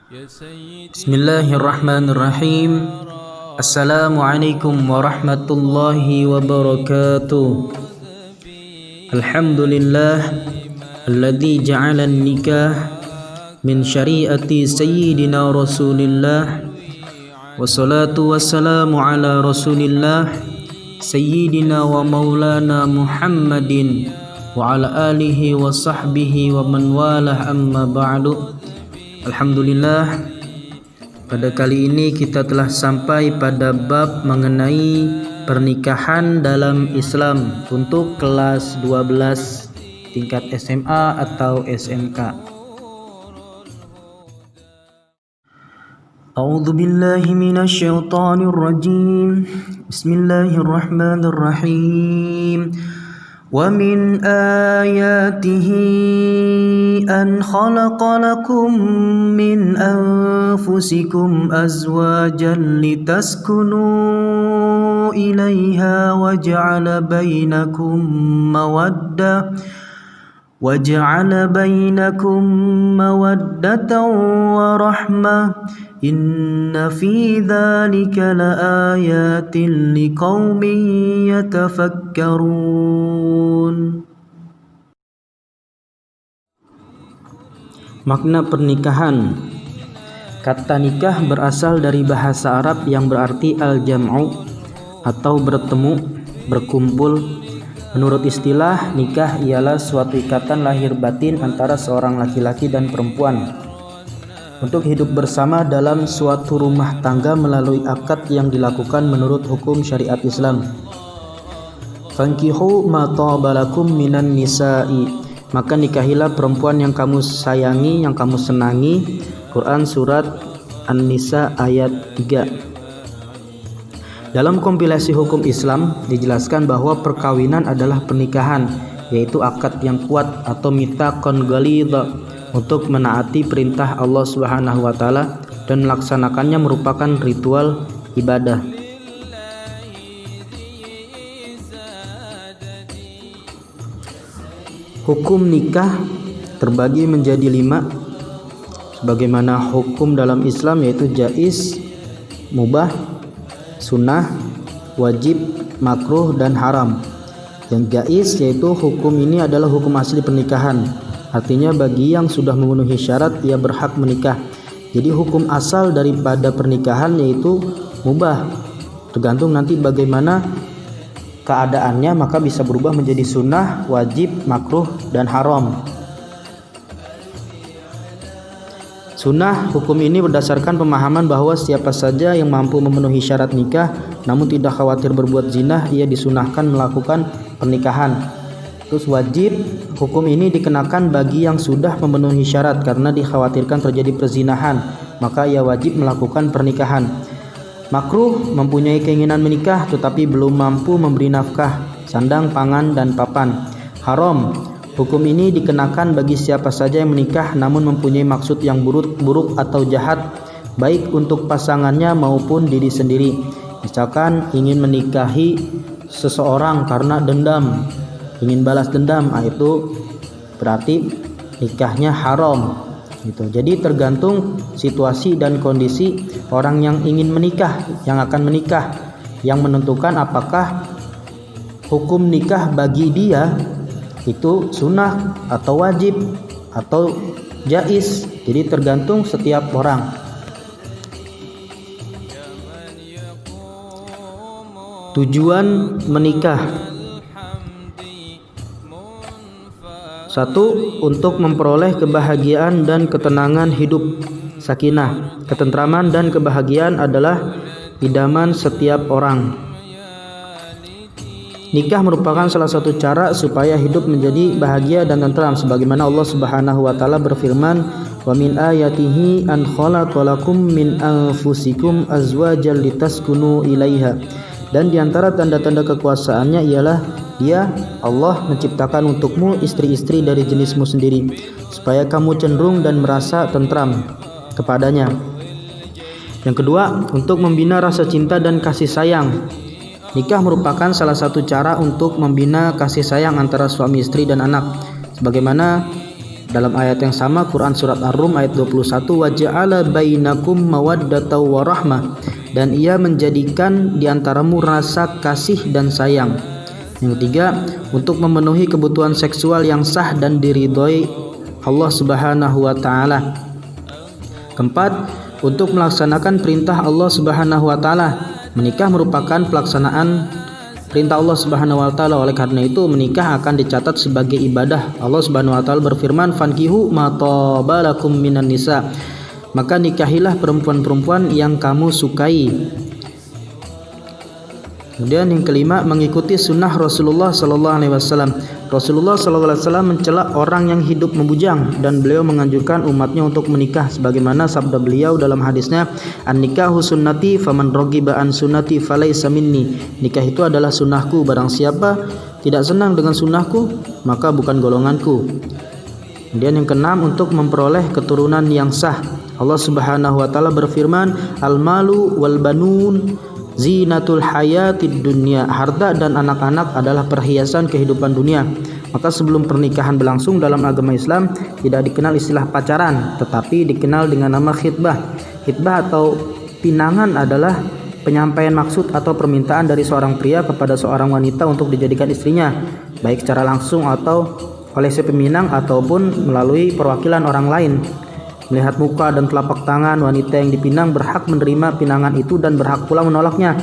Bismillahirrahmanirrahim. Assalamualaikum warahmatullahi wabarakatuh. Alhamdulillah alladzi ja'ala an-nikah min syari'ati sayyidina Rasulillah. Wassalatu wassalamu ala Rasulillah sayyidina wa maulana Muhammadin wa ala alihi wa sahbihi wa man walah, amma ba'du. Alhamdulillah, pada kali ini kita telah sampai pada bab mengenai pernikahan dalam Islam untuk kelas 12 tingkat SMA atau SMK. A'udzu billahi minasy syaithanir rajim. Bismillahirrahmanirrahim. Wa min ayatihi an khalaqa lakum min anfusikum azwajan litaskunu ilaiha wa ja'ala bainakum mawaddatan wa rahmah. Inna fi dzalika laayatin liqaumin yatafakkarun. Makna pernikahan. Kata nikah berasal dari bahasa Arab yang berarti al-jam'u atau bertemu, berkumpul. Menurut istilah, nikah ialah suatu ikatan lahir batin antara seorang laki-laki dan perempuan untuk hidup bersama dalam suatu rumah tangga melalui akad yang dilakukan menurut hukum syariat Islam. Fankihu ma taba lakum minan nisa'i, maka nikahilah perempuan yang kamu sayangi, yang kamu senangi. Quran surat An-Nisa ayat 3. Dalam kompilasi hukum Islam dijelaskan bahwa perkawinan adalah pernikahan, yaitu akad yang kuat atau mitsaqan ghalidha untuk menaati perintah Allah Subhanahu wa taala dan melaksanakannya merupakan ritual ibadah. Hukum nikah terbagi menjadi 5 sebagaimana hukum dalam Islam, yaitu jaiz, mubah, sunnah, wajib, makruh, dan haram. Yang jaiz yaitu hukum ini adalah hukum asli pernikahan. Artinya bagi yang sudah memenuhi syarat ia berhak menikah. Jadi hukum asal daripada pernikahan yaitu mubah. Tergantung nanti bagaimana keadaannya, maka bisa berubah menjadi sunnah, wajib, makruh, dan haram. Sunnah, hukum ini berdasarkan pemahaman bahwa siapa saja yang mampu memenuhi syarat nikah namun tidak khawatir berbuat zina, ia disunahkan melakukan pernikahan. Terus wajib, hukum ini dikenakan bagi yang sudah memenuhi syarat karena dikhawatirkan terjadi perzinahan, maka ia wajib melakukan pernikahan. Makruh, mempunyai keinginan menikah tetapi belum mampu memberi nafkah, sandang, pangan, dan papan. Haram, hukum ini dikenakan bagi siapa saja yang menikah namun mempunyai maksud yang buruk atau jahat, baik untuk pasangannya maupun diri sendiri. Misalkan ingin menikahi seseorang karena dendam, ingin balas dendam, itu berarti nikahnya haram gitu. Jadi tergantung situasi dan kondisi orang yang ingin menikah, yang akan menikah, yang menentukan apakah hukum nikah bagi dia itu sunnah atau wajib atau jaiz. Jadi tergantung setiap orang. Tujuan menikah. 1. Untuk memperoleh kebahagiaan dan ketenangan hidup. Sakinah, ketentraman dan kebahagiaan adalah idaman setiap orang. Nikah merupakan salah satu cara supaya hidup menjadi bahagia dan tentram, sebagaimana Allah Subhanahu wa taala berfirman, "Wa min ayatihi an khalaqa lakum min anfusikum azwajan litaskunu ilaiha." Dan diantara tanda-tanda kekuasaannya ialah Dia, Allah, menciptakan untukmu istri-istri dari jenismu sendiri, supaya kamu cenderung dan merasa tentram kepadanya. Yang kedua, untuk membina rasa cinta dan kasih sayang. Nikah merupakan salah satu cara untuk membina kasih sayang antara suami istri dan anak, sebagaimana Dalam ayat yang sama Quran surat Ar-Rum ayat 21, wa ja'ala bainakum mawaddatan wa rahmah, dan ia menjadikan di antaramu rasa kasih dan sayang. Yang ketiga, untuk memenuhi kebutuhan seksual yang sah dan diridhoi Allah Subhanahu wa taala. Keempat, untuk melaksanakan perintah Allah Subhanahu wa taala. Menikah merupakan pelaksanaan perintah Allah Subhanahu wa taala. Oleh karena itu, menikah akan dicatat sebagai ibadah. Allah Subhanahu wa taala berfirman, "Fankihu ma taba lakum minan nisa." Maka nikahilah perempuan-perempuan yang kamu sukai. Kemudian yang kelima, mengikuti sunnah Rasulullah sallallahu alaihi wasallam. Rasulullah sallallahu alaihi wasallam mencela orang yang hidup membujang, dan beliau menganjurkan umatnya untuk menikah sebagaimana sabda beliau dalam hadisnya, "An-nikahu sunnati faman raghiba an sunnati falaysa minni." Nikah itu adalah sunnahku, barang siapa tidak senang dengan sunnahku maka bukan golonganku. Kemudian yang keenam, untuk memperoleh keturunan yang sah. Allah Subhanahu wa taala berfirman, "Al-malu wal banun zinatul hayatid dunya." Harta dan anak-anak adalah perhiasan kehidupan dunia. Maka sebelum pernikahan berlangsung dalam agama Islam tidak dikenal istilah pacaran, tetapi dikenal dengan nama khitbah. Khitbah atau pinangan adalah penyampaian maksud atau permintaan dari seorang pria kepada seorang wanita untuk dijadikan istrinya, baik secara langsung atau oleh si peminang ataupun melalui perwakilan orang lain. Melihat muka dan telapak tangan wanita yang dipinang, berhak menerima pinangan itu dan berhak pula menolaknya.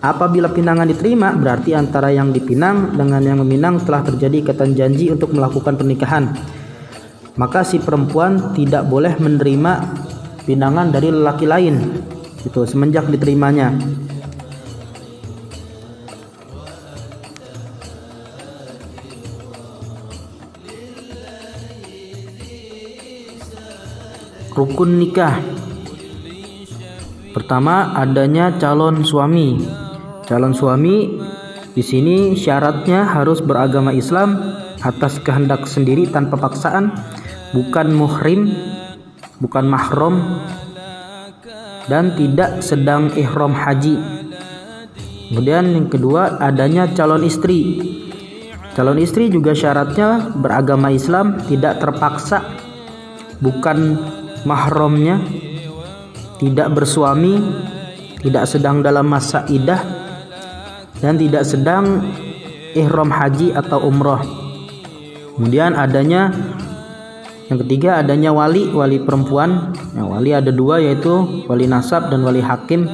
Apabila pinangan diterima, berarti antara yang dipinang dengan yang meminang telah terjadi ikatan janji untuk melakukan pernikahan. Maka si perempuan tidak boleh menerima pinangan dari lelaki lain itu semenjak diterimanya. Rukun nikah. Pertama, adanya calon suami. Calon suami di sini syaratnya harus beragama Islam atas kehendak sendiri tanpa paksaan, bukan muhrim, bukan mahram, dan tidak sedang ihram haji. Kemudian yang kedua, adanya calon istri. Calon istri juga syaratnya beragama Islam, tidak terpaksa, bukan mahramnya, tidak bersuami, tidak sedang dalam masa iddah, dan tidak sedang ihram haji atau umroh. Kemudian adanya yang ketiga, adanya wali perempuan. Wali ada dua, yaitu wali nasab dan wali hakim.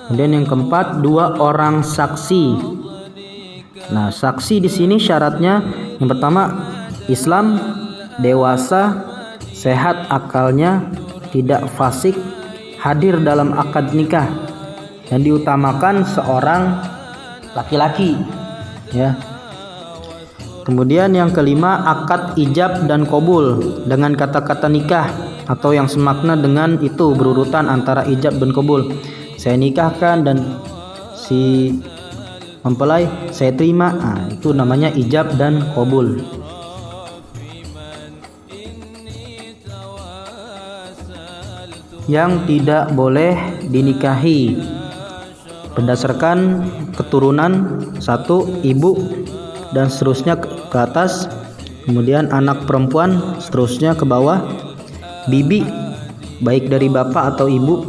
Kemudian yang keempat, dua orang saksi. Nah, saksi di sini syaratnya yang pertama, Islam, dewasa, sehat akalnya, tidak fasik, hadir dalam akad nikah, dan diutamakan seorang laki-laki, ya. Kemudian yang kelima, akad ijab dan qabul dengan kata-kata nikah atau yang semakna dengan itu, berurutan antara ijab dan qabul. Saya nikahkan dan si mempelai saya terima. Nah, itu namanya ijab dan qabul. Yang tidak boleh dinikahi berdasarkan keturunan, satu, ibu dan seterusnya ke atas, kemudian anak perempuan seterusnya ke bawah, bibi baik dari bapak atau ibu,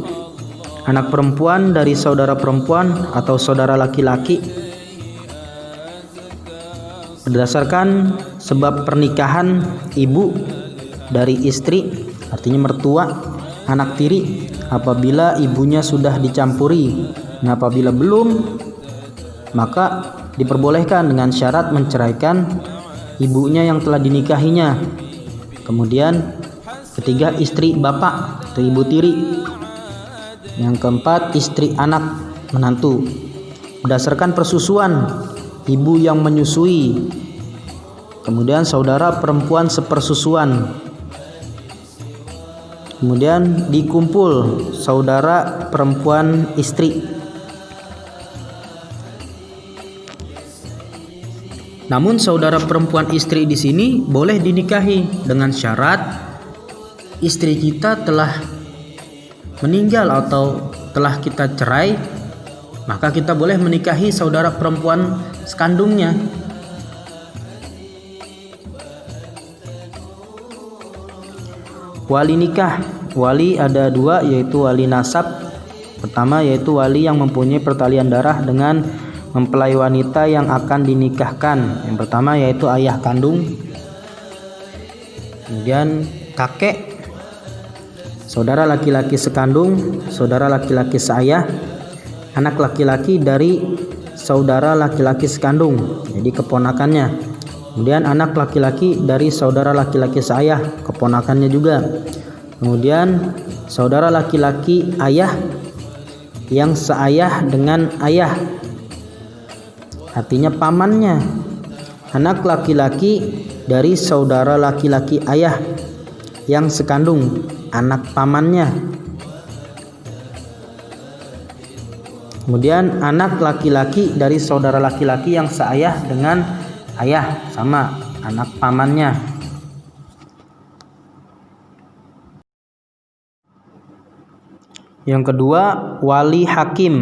anak perempuan dari saudara perempuan atau saudara laki-laki, berdasarkan sebab pernikahan, ibu dari istri artinya mertua, anak tiri apabila ibunya sudah dicampuri. Nah, apabila belum, maka diperbolehkan dengan syarat menceraikan ibunya yang telah dinikahinya. Kemudian ketiga, istri bapak atau ibu tiri. Yang keempat, istri anak menantu berdasarkan persusuan, ibu yang menyusui, kemudian saudara perempuan sepersusuan. Kemudian dikumpul saudara perempuan istri. Namun saudara perempuan istri di sini boleh dinikahi dengan syarat istri kita telah meninggal atau telah kita cerai, maka kita boleh menikahi saudara perempuan sekandungnya. Wali nikah. Wali ada dua, yaitu wali nasab. Pertama yaitu wali yang mempunyai pertalian darah dengan mempelai wanita yang akan dinikahkan. Yang pertama yaitu ayah kandung, kemudian kakek, saudara laki-laki sekandung, saudara laki-laki seayah, anak laki-laki dari saudara laki-laki sekandung, jadi keponakannya. Kemudian anak laki-laki dari saudara laki-laki seayah, keponakannya juga. Kemudian saudara laki-laki ayah yang seayah dengan ayah, artinya pamannya. Anak laki-laki dari saudara laki-laki ayah yang sekandung, anak pamannya. Kemudian anak laki-laki dari saudara laki-laki yang seayah dengan ayah, sama, anak pamannya. Yang kedua, wali hakim,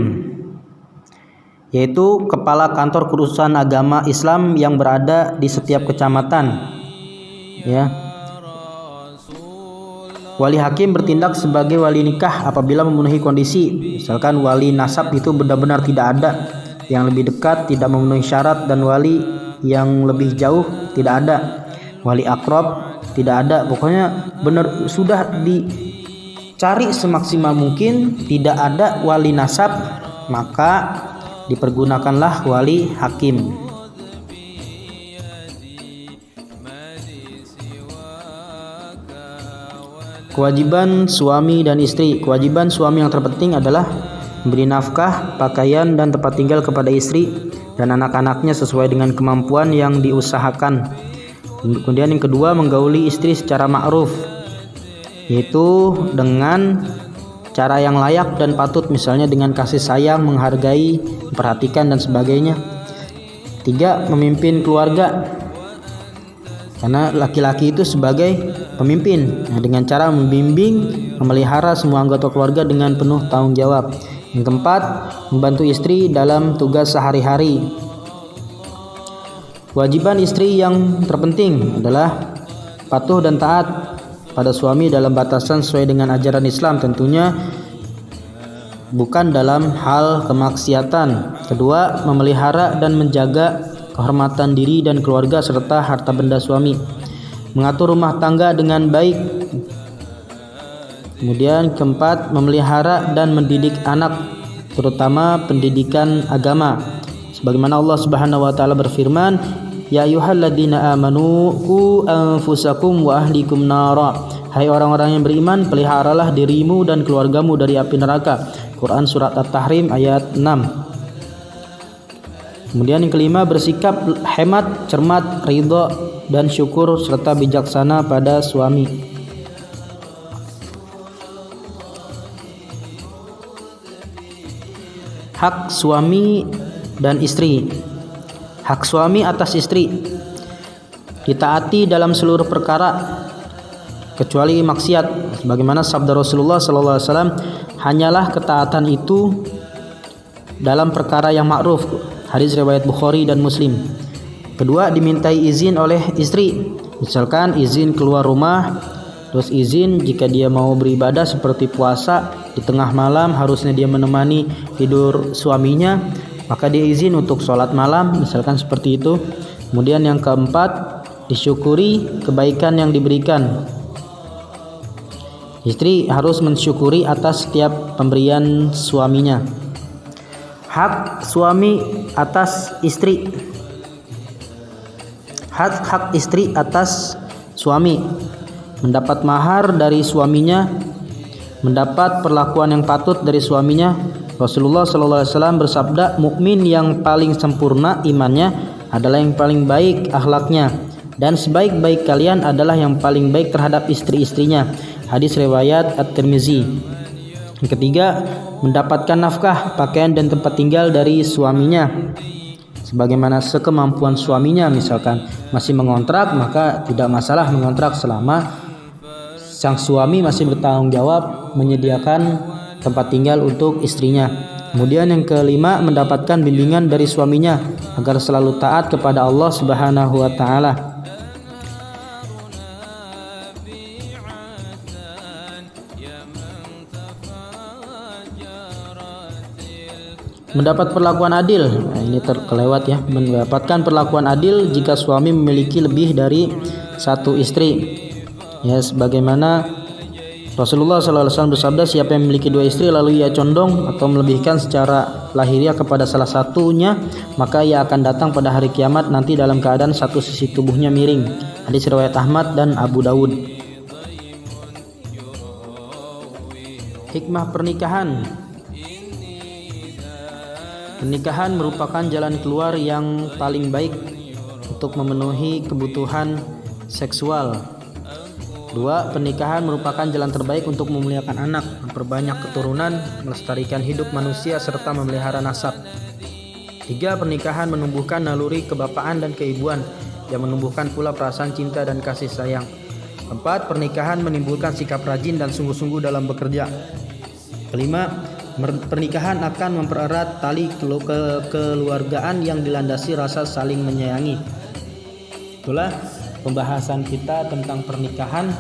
yaitu kepala kantor urusan agama Islam yang berada di setiap kecamatan. Ya. Wali hakim bertindak sebagai wali nikah apabila memenuhi kondisi. Misalkan wali nasab itu benar-benar tidak ada, yang lebih dekat tidak memenuhi syarat, dan wali yang lebih jauh tidak ada, wali akrab tidak ada. Pokoknya benar sudah dicari semaksimal mungkin tidak ada wali nasab, maka dipergunakanlah wali hakim. Kewajiban suami dan istri. Kewajiban suami yang terpenting adalah memberi nafkah, pakaian, dan tempat tinggal kepada istri dan anak-anaknya sesuai dengan kemampuan yang diusahakan. Kemudian yang kedua, menggauli istri secara ma'ruf, yaitu dengan cara yang layak dan patut, misalnya dengan kasih sayang, menghargai, memperhatikan, dan sebagainya. Tiga, memimpin keluarga, karena laki-laki itu sebagai pemimpin, dengan cara membimbing, memelihara semua anggota keluarga dengan penuh tanggung jawab. Yang keempat, membantu istri dalam tugas sehari-hari. Kewajiban istri yang terpenting adalah patuh dan taat pada suami dalam batasan sesuai dengan ajaran Islam, tentunya bukan dalam hal kemaksiatan. Kedua, memelihara dan menjaga kehormatan diri dan keluarga serta harta benda suami, mengatur rumah tangga dengan baik. Kemudian keempat, memelihara dan mendidik anak, terutama pendidikan agama. Sebagaimana Allah Subhanahu wa taala berfirman, "Ya ayyuhalladzina amanu qu anfusakum wa ahlikum nara." Hai orang-orang yang beriman, peliharalah dirimu dan keluargamu dari api neraka. Quran surat At-Tahrim ayat 6. Kemudian yang kelima, bersikap hemat, cermat, ridho, dan syukur serta bijaksana pada suami. Hak suami dan istri. Hak suami atas istri ditaati dalam seluruh perkara kecuali maksiat. Sebagaimana sabda Rasulullah SAW, hanyalah ketaatan itu dalam perkara yang ma'ruf. Hadis riwayat Bukhari dan Muslim. Kedua, dimintai izin oleh istri, misalkan izin keluar rumah, terus izin jika dia mau beribadah seperti puasa di tengah malam, harusnya dia menemani tidur suaminya, maka dia izin untuk sholat malam, misalkan seperti itu. Kemudian yang keempat, disyukuri kebaikan yang diberikan. Istri harus mensyukuri atas setiap pemberian suaminya. Hak suami atas istri. Hak istri atas suami: mendapat mahar dari suaminya, mendapat perlakuan yang patut dari suaminya. Rasulullah SAW bersabda, mukmin yang paling sempurna imannya adalah yang paling baik akhlaknya, dan sebaik-baik kalian adalah yang paling baik terhadap istri-istrinya. Hadis riwayat At-Tirmizi. Yang ketiga, mendapatkan nafkah, pakaian, dan tempat tinggal dari suaminya sebagaimana sekemampuan suaminya. Misalkan masih mengontrak, maka tidak masalah mengontrak selama sang suami masih bertanggung jawab menyediakan tempat tinggal untuk istrinya. Kemudian yang kelima, mendapatkan bimbingan dari suaminya agar selalu taat kepada Allah Subhanahu wa taala. Mendapat perlakuan adil. Nah, ini terkelewat ya. Mendapatkan perlakuan adil jika suami memiliki lebih dari satu istri. Ya, sebagaimana Rasulullah SAW bersabda, siapa yang memiliki dua istri lalu ia condong atau melebihkan secara lahiriah kepada salah satunya, maka ia akan datang pada hari kiamat nanti dalam keadaan satu sisi tubuhnya miring. Hadis riwayat Ahmad dan Abu Dawud. Hikmah pernikahan. Pernikahan merupakan jalan keluar yang paling baik untuk memenuhi kebutuhan seksual. 2. Pernikahan merupakan jalan terbaik untuk memuliakan anak, memperbanyak keturunan, melestarikan hidup manusia, serta memelihara nasab. 3. Pernikahan menumbuhkan naluri kebapaan dan keibuan yang menumbuhkan pula perasaan cinta dan kasih sayang. 4. Pernikahan menimbulkan sikap rajin dan sungguh-sungguh dalam bekerja. 5. Pernikahan akan mempererat tali kekeluargaan yang dilandasi rasa saling menyayangi. Itulah pembahasan kita tentang pernikahan.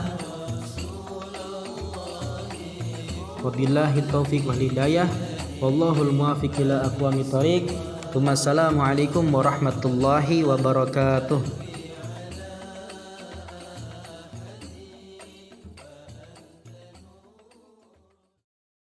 Wabillahi taufiq wal hidayah. Wallahul muwaffiq ila aqwamit thoriq. Wassalamualaikum warahmatullahi wabarakatuh.